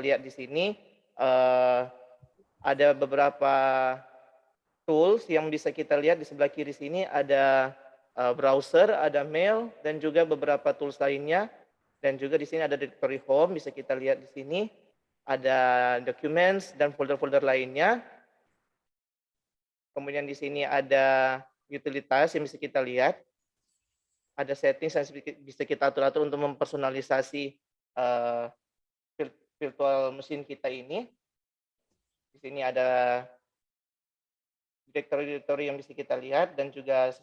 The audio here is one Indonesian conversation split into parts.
lihat di sini eh, ada beberapa tools yang bisa kita lihat di sebelah kiri sini, ada browser, ada mail, dan juga beberapa tools lainnya. Dan juga di sini ada directory home, bisa kita lihat di sini. Ada documents dan folder-folder lainnya. Kemudian di sini ada utilitas yang bisa kita lihat. Ada settings yang bisa kita atur-atur untuk mempersonalisasi uh, virtual mesin kita ini. Di sini ada direktori-direktori yang bisa kita lihat dan juga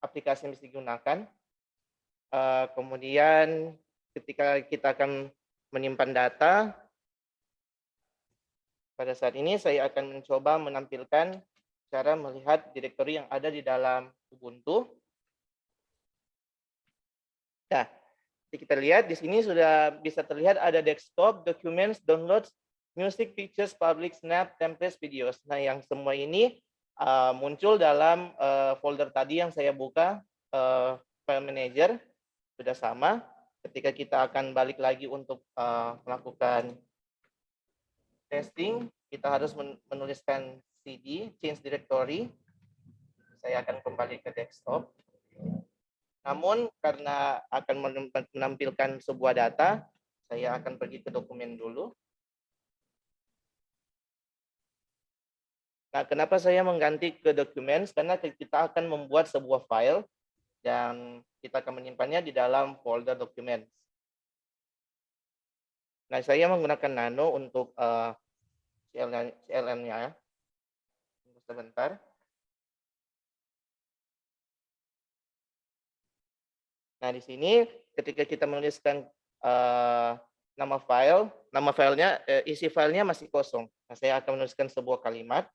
aplikasi yang bisa digunakan. Kemudian ketika kita akan menyimpan data, pada saat ini saya akan mencoba menampilkan cara melihat direktori yang ada di dalam Ubuntu. Nah, kita lihat di sini sudah bisa terlihat ada desktop, documents, downloads, music, pictures, public, snap, templates, videos. Nah, yang semua ini muncul dalam folder tadi yang saya buka, file manager, sudah sama. Ketika kita akan balik lagi untuk melakukan testing, kita harus menuliskan cd, change directory. Saya akan kembali ke desktop. Namun karena akan menampilkan sebuah data, saya akan pergi ke dokumen dulu. Nah, kenapa saya mengganti ke documents? Karena kita akan membuat sebuah file dan kita akan menyimpannya di dalam folder documents. Nah, saya menggunakan Nano untuk CLM-nya. Tunggu sebentar. Nah, di sini ketika kita menuliskan nama filenya, isi filenya masih kosong. Nah, saya akan menuliskan sebuah kalimat.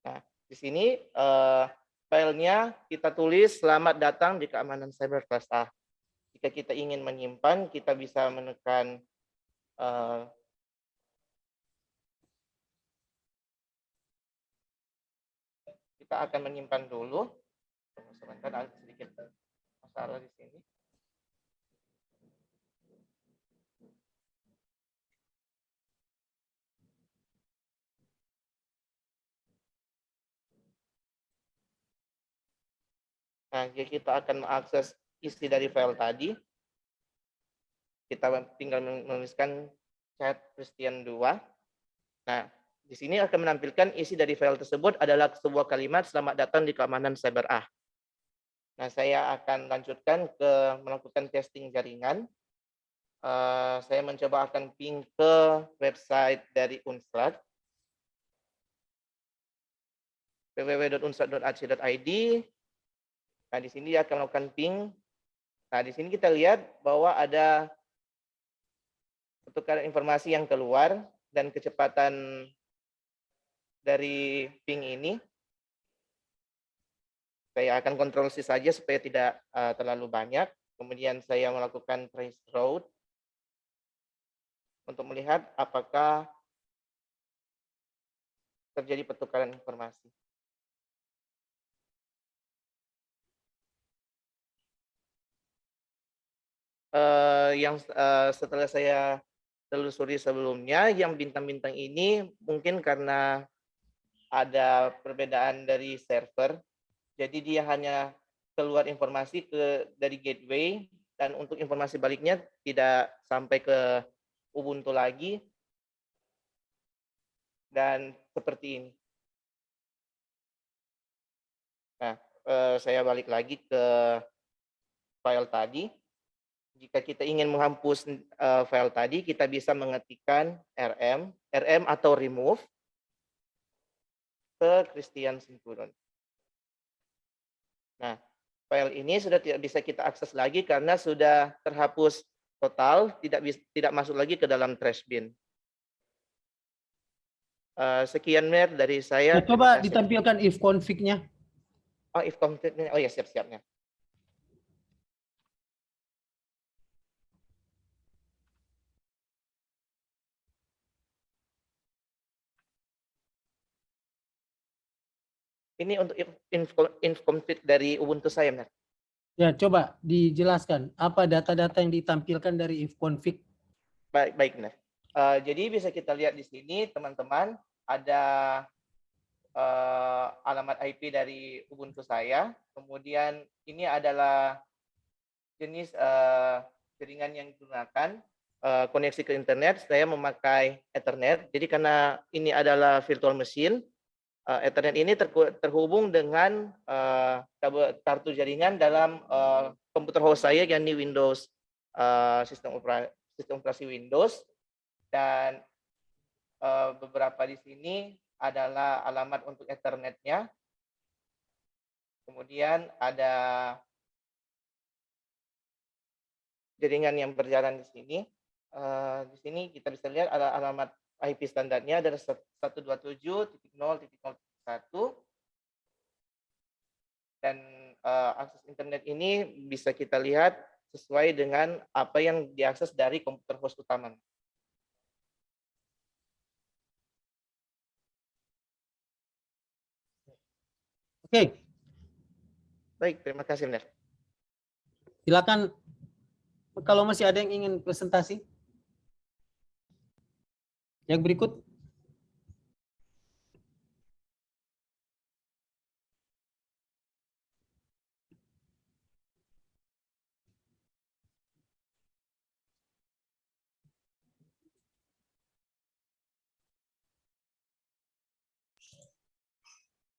Nah, di sini filenya kita tulis selamat datang di keamanan cyber kelas A. Jika kita ingin menyimpan, kita bisa menekan kita akan menyimpan dulu. Sebentar, ada sedikit masalah di sini. Nah, jika kita akan mengakses isi dari file tadi, kita tinggal menuliskan chat Christian 2. Nah, di sini akan menampilkan isi dari file tersebut adalah sebuah kalimat selamat datang di keamanan cyber A. Nah, saya akan lanjutkan ke melakukan testing jaringan. Saya mencoba akan ping ke website dari Unstrad, www.unstrad.ac.id. Nah, di sini dia akan melakukan ping. Nah, di sini kita lihat bahwa ada pertukaran informasi yang keluar dan kecepatan dari ping ini. Saya akan kontrol C saja supaya tidak terlalu banyak. Kemudian saya melakukan trace route untuk melihat apakah terjadi pertukaran informasi. Yang setelah saya telusuri sebelumnya, yang bintang-bintang ini mungkin karena ada perbedaan dari server, jadi dia hanya keluar informasi dari gateway, dan untuk informasi baliknya tidak sampai ke Ubuntu lagi, dan seperti ini. Nah, saya balik lagi ke file tadi. Jika kita ingin menghapus file tadi, kita bisa mengetikkan rm atau remove ke Christian Simpuron. Nah, file ini sudah tidak bisa kita akses lagi karena sudah terhapus total, tidak masuk lagi ke dalam trash bin. Sekian Mer dari saya. Ya, coba ditampilkan if config-nya. Oh, if config-nya. Oh ya, siap-siapnya. Ini untuk inf config dari Ubuntu saya, benar. Ya, coba dijelaskan apa data-data yang ditampilkan dari if config. Baik, baik, benar. Jadi bisa kita lihat di sini, teman-teman, ada alamat IP dari Ubuntu saya. Kemudian ini adalah jenis jaringan yang digunakan, koneksi ke internet. Saya memakai Ethernet. Jadi karena ini adalah virtual machine, Ethernet ini terhubung dengan kabel kartu jaringan dalam komputer host saya, yakni Windows, sistem operasi Windows, dan beberapa di sini adalah alamat untuk Ethernet-nya. Kemudian ada jaringan yang berjalan di sini. Di sini kita bisa lihat ada alamat IP standarnya, ada 127.0.0.1, dan akses internet ini bisa kita lihat sesuai dengan apa yang diakses dari komputer host utama. Oke, Baik, terima kasih, Benar. silakan kalau masih ada yang ingin presentasi. Yang berikut.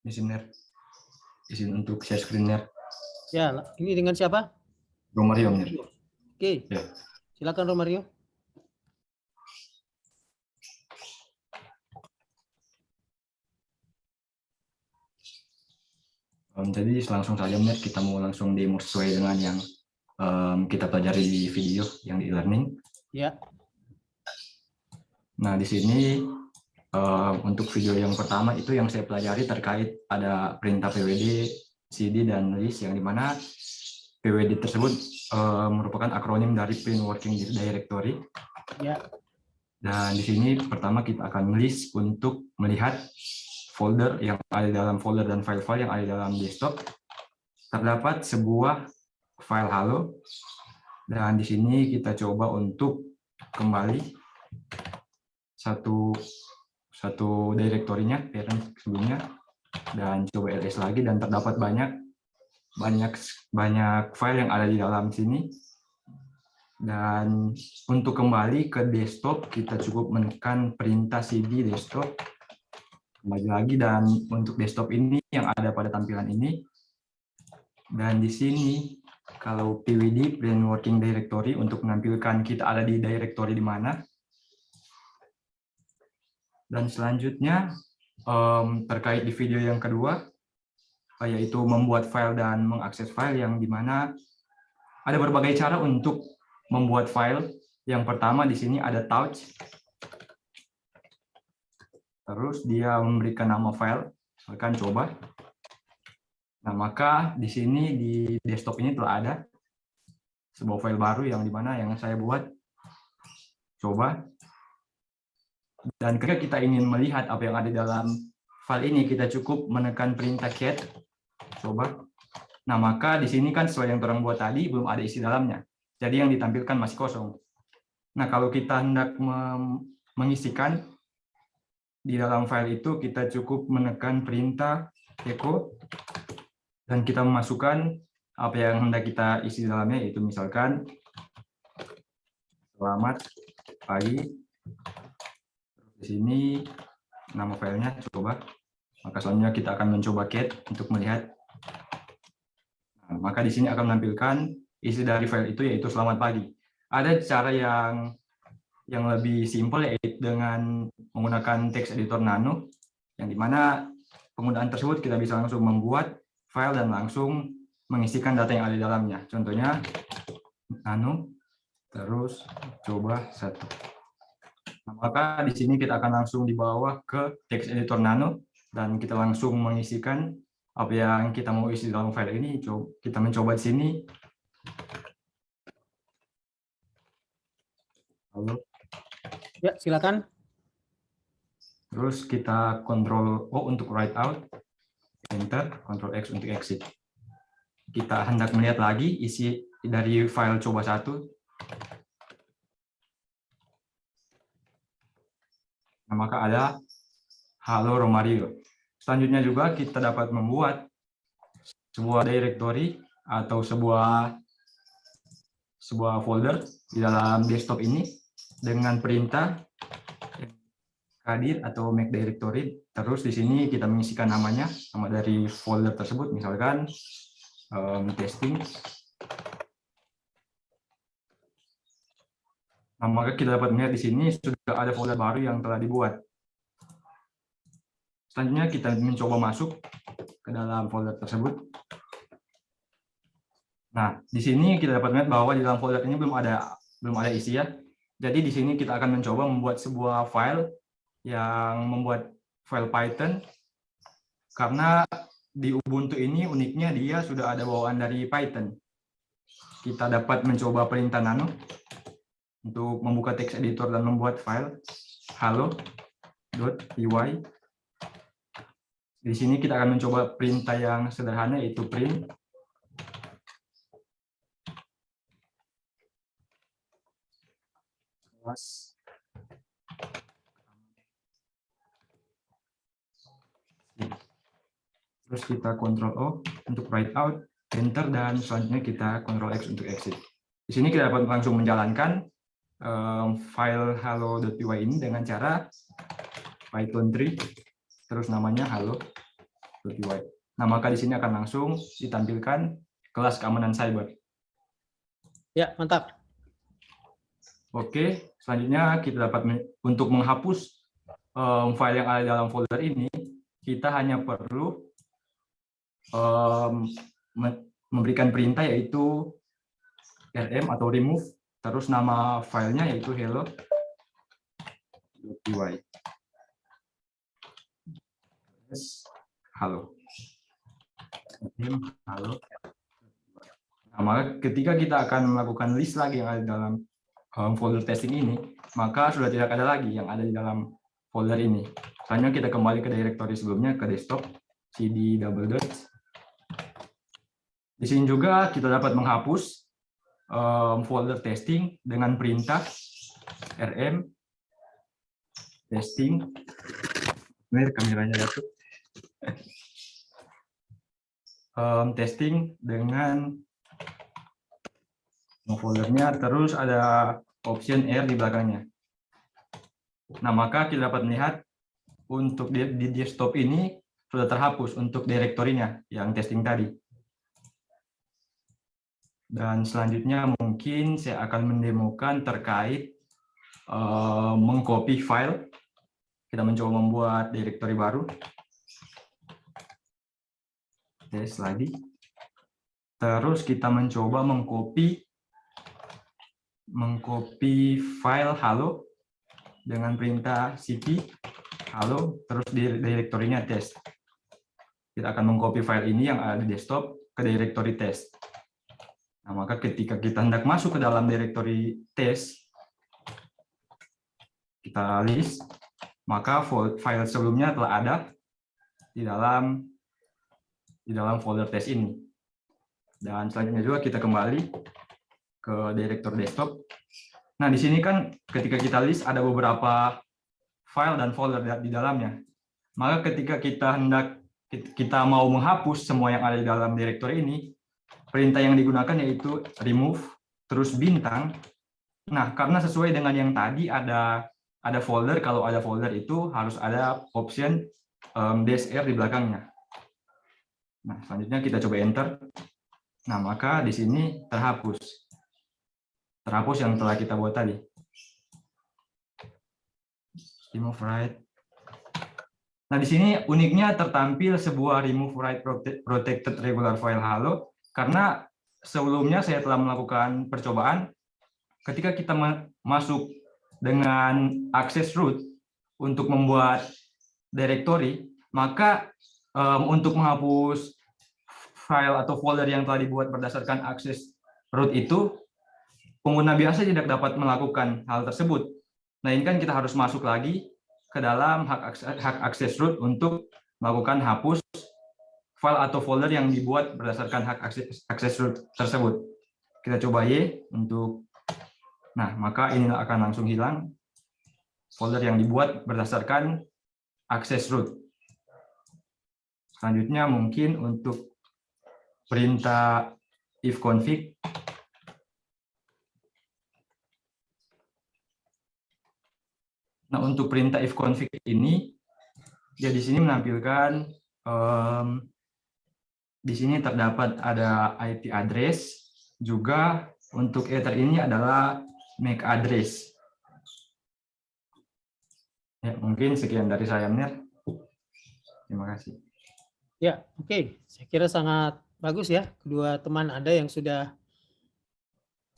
Izin untuk share screen-nya. Ya, ini dengan siapa? Romario. Oke, Ya. silakan Romario. Jadi langsung saja, Mir, kita mau langsung demo sesuai dengan yang kita pelajari di video yang di e-learning. Ya. Nah, di sini untuk video yang pertama itu yang saya pelajari terkait ada perintah PWD, CD, dan list, yang dimana PWD tersebut merupakan akronim dari Print Working Directory. Ya. Dan di sini pertama kita akan list untuk melihat folder yang ada dalam folder dan file-file yang ada dalam desktop. Terdapat sebuah file halo, dan di sini kita coba untuk kembali satu direktorinya parent sebelumnya, dan coba ls lagi, dan terdapat banyak file yang ada di dalam sini. Dan untuk kembali ke desktop kita cukup menekan perintah cd desktop, kembali lagi, dan untuk desktop ini yang ada pada tampilan ini. Dan di sini kalau pwd print working directory untuk menampilkan kita ada di directory di mana. Dan selanjutnya terkait di video yang kedua, yaitu membuat file dan mengakses file, yang dimana ada berbagai cara untuk membuat file. Yang pertama di sini ada touch. Terus dia memberikan nama file, akan coba. Nah, maka di sini di desktop ini telah ada sebuah file baru yang dimana yang saya buat. Coba. Dan ketika kita ingin melihat apa yang ada dalam file ini, kita cukup menekan perintah cat. Coba. Nah, maka di sini kan sesuai yang orang buat tadi, belum ada isi dalamnya. Jadi yang ditampilkan masih kosong. Nah, kalau kita hendak mengisikan di dalam file itu, kita cukup menekan perintah echo, dan kita memasukkan apa yang hendak kita isi dalamnya, yaitu misalkan selamat pagi. Di sini nama filenya, coba. Maka selanjutnya kita akan mencoba cat untuk melihat. Nah, maka di sini akan menampilkan isi dari file itu, yaitu selamat pagi. Ada cara yang lebih simpel, yaitu dengan menggunakan text editor Nano, yang dimana penggunaan tersebut kita bisa langsung membuat file dan langsung mengisikan data yang ada di dalamnya. Contohnya Nano, terus coba 1. Nah, maka di sini kita akan langsung dibawa ke text editor Nano, dan kita langsung mengisikan apa yang kita mau isi dalam file ini. Kita mencoba di sini. Halo. Ya, silakan. Terus kita Ctrl O untuk write out. Enter, Ctrl X untuk exit. Kita hendak melihat lagi isi dari file coba 1. Nah, maka ada Halo Romario. Selanjutnya juga kita dapat membuat sebuah directory atau sebuah folder di dalam desktop ini dengan perintah kadir atau make directory. Terus di sini kita mengisikan namanya, nama dari folder tersebut, misalkan testing. Nah, maka kita dapat melihat di sini sudah ada folder baru yang telah dibuat. Selanjutnya kita mencoba masuk ke dalam folder tersebut. Nah, di sini kita dapat melihat bahwa di dalam folder ini belum ada isi ya. Jadi di sini kita akan mencoba membuat sebuah file yang membuat file Python, karena di Ubuntu ini uniknya dia sudah ada bawaan dari Python. Kita dapat mencoba perintah nano untuk membuka text editor dan membuat file halo.py. Di sini kita akan mencoba perintah yang sederhana, yaitu print. Terus kita Ctrl O untuk write out, enter, dan selanjutnya kita Ctrl X untuk exit. Di sini kita dapat langsung menjalankan file halo.py ini dengan cara Python 3, terus namanya halo.py. Nah, maka di sini akan langsung ditampilkan kelas keamanan cyber. Ya, mantap. Oke, selanjutnya kita dapat untuk menghapus file yang ada dalam folder ini, kita hanya perlu memberikan perintah yaitu rm atau remove, terus nama filenya yaitu hello.py. Halo. Halo. Nah, maka ketika kita akan melakukan list lagi yang ada dalam folder testing ini, maka sudah tidak ada lagi yang ada di dalam folder ini. Selanjutnya kita kembali ke directory sebelumnya, ke desktop, cd double dot. Di sini juga kita dapat menghapus folder testing dengan perintah rm testing. Ini kameranya jatuh. Testing dengan foldernya, terus ada option R di belakangnya. Nah, maka kita dapat melihat untuk di desktop ini sudah terhapus untuk direktorinya yang testing tadi. Dan selanjutnya mungkin saya akan mendemokan terkait mengcopy file. Kita mencoba membuat direktori baru. Tes lagi. Terus kita mencoba mengcopy file halo dengan perintah cp halo, terus di direktorinya test. Kita akan mengcopy file ini yang ada di desktop ke direktori test. Nah, maka ketika kita hendak masuk ke dalam direktori test, kita list, maka file sebelumnya telah ada di dalam folder test ini. Dan selanjutnya juga kita kembali ke direktur desktop. Nah, di sini kan ketika kita list ada beberapa file dan folder di dalamnya. Maka ketika kita mau menghapus semua yang ada di dalam direktori ini, perintah yang digunakan yaitu remove terus bintang. Nah, karena sesuai dengan yang tadi ada folder, kalau ada folder itu harus ada option -r di belakangnya. Nah, selanjutnya kita coba enter. Nah, maka di sini terhapus yang telah kita buat tadi. Remove write. Nah, di sini uniknya tertampil sebuah remove write protected regular file halo, karena sebelumnya saya telah melakukan percobaan ketika kita masuk dengan access root untuk membuat directory, maka untuk menghapus file atau folder yang telah dibuat berdasarkan access root itu, pengguna biasa tidak dapat melakukan hal tersebut. Nah, ini kan kita harus masuk lagi ke dalam hak akses root untuk melakukan hapus file atau folder yang dibuat berdasarkan hak akses root tersebut. Kita coba Y untuk, nah maka ini akan langsung hilang folder yang dibuat berdasarkan akses root. Selanjutnya mungkin untuk perintah ifconfig. Nah, untuk perintah ifconfig ini, dia di sini menampilkan di sini terdapat ada IP address, juga untuk Ether ini adalah MAC address. Ya, mungkin sekian dari saya, Amir. Terima kasih. Ya, oke. Saya kira sangat bagus ya kedua teman Anda yang sudah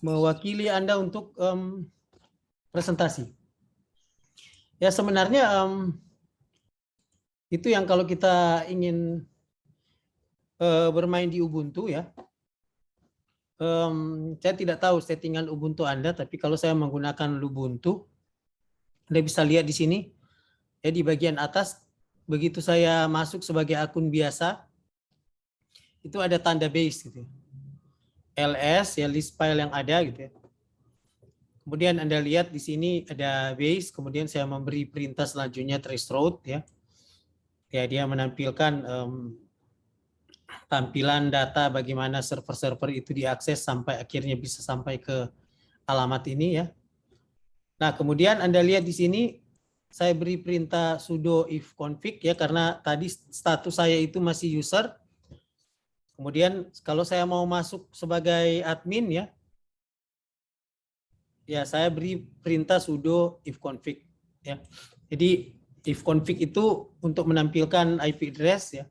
mewakili Anda untuk presentasi. Ya sebenarnya itu yang kalau kita ingin bermain di Ubuntu ya. Saya tidak tahu settingan Ubuntu Anda, tapi kalau saya menggunakan Lubuntu, Anda bisa lihat di sini ya di bagian atas. Begitu saya masuk sebagai akun biasa, itu ada tanda base gitu. LS ya list file yang ada gitu ya. Kemudian Anda lihat di sini ada base, kemudian saya memberi perintah selanjutnya traceroute ya. Ya dia menampilkan tampilan data bagaimana server-server itu diakses sampai akhirnya bisa sampai ke alamat ini ya. Nah, kemudian Anda lihat di sini saya beri perintah sudo ifconfig ya karena tadi status saya itu masih user. Kemudian kalau saya mau masuk sebagai admin ya, ya saya beri perintah sudo ifconfig ya. Jadi ifconfig itu untuk menampilkan IP address ya.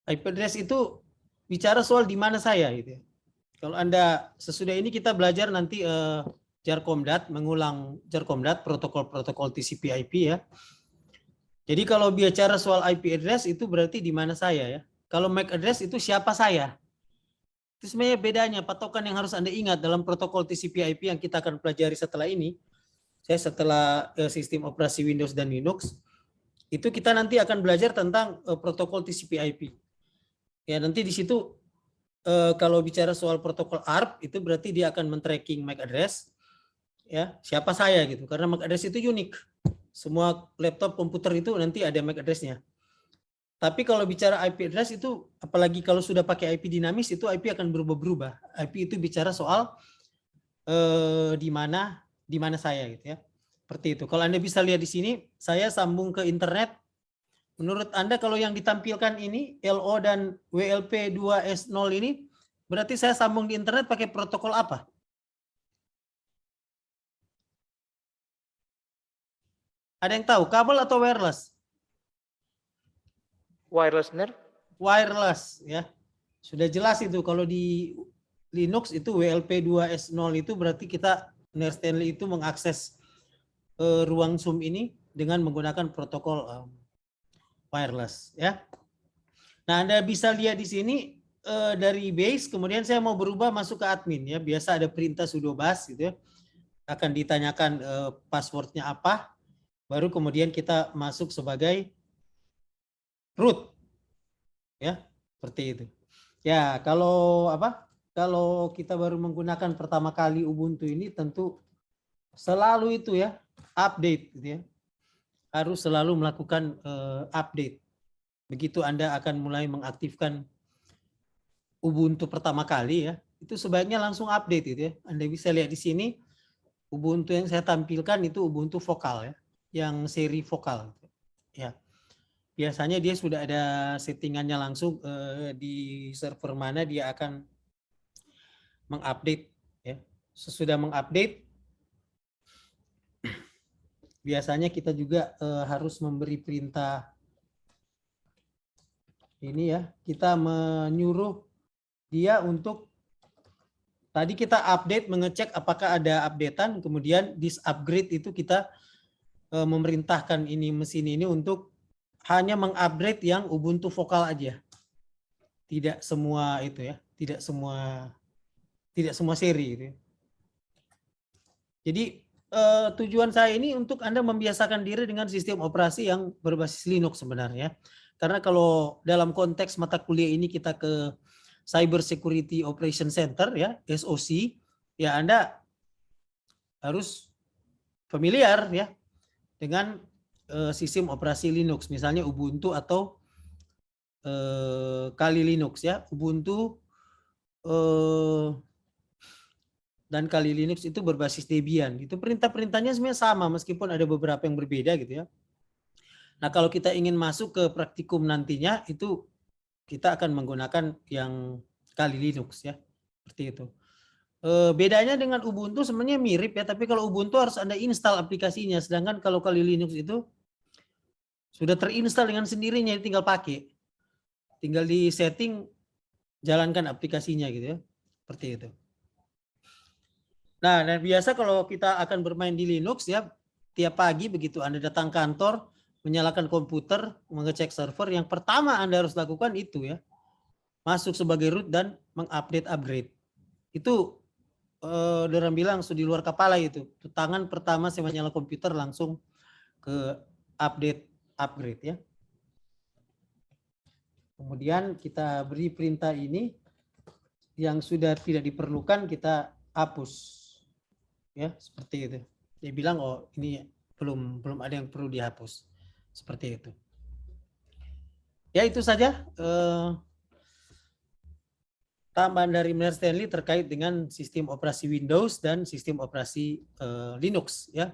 IP address itu bicara soal di mana saya gitu ya. Kalau Anda sesudah ini kita belajar nanti jarcomdat, mengulang jarcomdat protokol-protokol TCP/IP ya. Jadi kalau bicara soal IP address itu berarti di mana saya ya. Kalau MAC address itu siapa saya. Itu sebenarnya bedanya, patokan yang harus Anda ingat dalam protokol TCP/IP yang kita akan pelajari setelah ini. Saya setelah sistem operasi Windows dan Linux, itu kita nanti akan belajar tentang protokol TCP/IP. Ya nanti di situ kalau bicara soal protokol ARP itu berarti dia akan men-tracking MAC address, ya siapa saya gitu. Karena MAC address itu unik. Semua laptop komputer itu nanti ada MAC address-nya. Tapi kalau bicara IP address itu, apalagi kalau sudah pakai IP dinamis, itu IP akan berubah-berubah. IP itu bicara soal di mana saya gitu ya. Seperti itu. Kalau Anda bisa lihat di sini, saya sambung ke internet. Menurut Anda kalau yang ditampilkan ini LO dan WLP2S0 ini, berarti saya sambung di internet pakai protokol apa? Ada yang tahu? Kabel atau wireless? Wireless, Ner? Wireless ya. Sudah jelas itu kalau di Linux itu WLP2S0 itu berarti kita Ner Stanley itu mengakses ruang Zoom ini dengan menggunakan protokol wireless ya. Nah, Anda bisa lihat di sini dari base kemudian saya mau berubah masuk ke admin ya. Biasa ada perintah sudo bas gitu ya. Akan ditanyakan passwordnya apa. Baru kemudian kita masuk sebagai root. Ya, seperti itu. Ya, kalau apa? Kalau kita baru menggunakan pertama kali Ubuntu ini tentu selalu itu ya, update gitu ya. Harus selalu melakukan update. Begitu Anda akan mulai mengaktifkan Ubuntu pertama kali ya, itu sebaiknya langsung update gitu ya. Anda bisa lihat di sini Ubuntu yang saya tampilkan itu Ubuntu vokal ya, yang seri vokal ya. Biasanya dia sudah ada settingannya langsung di server mana dia akan mengupdate ya. Sesudah mengupdate biasanya kita juga harus memberi perintah ini ya, kita menyuruh dia untuk tadi kita update mengecek apakah ada updatean, kemudian this upgrade itu kita memerintahkan ini mesin ini untuk hanya mengupgrade yang Ubuntu vokal aja. Tidak semua itu ya, tidak semua seri gitu ya. Jadi tujuan saya ini untuk Anda membiasakan diri dengan sistem operasi yang berbasis Linux sebenarnya. karena kalau dalam konteks mata kuliah ini kita ke Cyber Security Operation Center ya, SOC, ya Anda harus familiar ya dengan sistem operasi Linux, misalnya Ubuntu atau Kali Linux ya. Ubuntu dan Kali Linux itu berbasis Debian. Itu perintah-perintahnya sebenarnya sama meskipun ada beberapa yang berbeda gitu ya. Nah, kalau kita ingin masuk ke praktikum nantinya itu kita akan menggunakan yang Kali Linux ya. Seperti itu. Bedanya dengan Ubuntu sebenarnya mirip ya, tapi kalau Ubuntu harus Anda install aplikasinya, sedangkan kalau Kali Linux itu sudah terinstall dengan sendirinya, tinggal pakai. Tinggal di setting, jalankan aplikasinya gitu ya. Seperti itu. Nah, dan biasa kalau kita akan bermain di Linux ya, tiap pagi begitu Anda datang kantor, menyalakan komputer, mengecek server, yang pertama Anda harus lakukan itu ya, masuk sebagai root dan mengupdate upgrade. Itu orang bilang di luar kepala itu. Tangan pertama saya menyala komputer langsung ke update upgrade ya. Kemudian kita beri perintah ini, yang sudah tidak diperlukan kita hapus. Ya, seperti itu. Dia bilang oh ini belum ada yang perlu dihapus. Seperti itu. Ya, itu saja tambahan dari Mr. Stanley terkait dengan sistem operasi Windows dan sistem operasi Linux ya.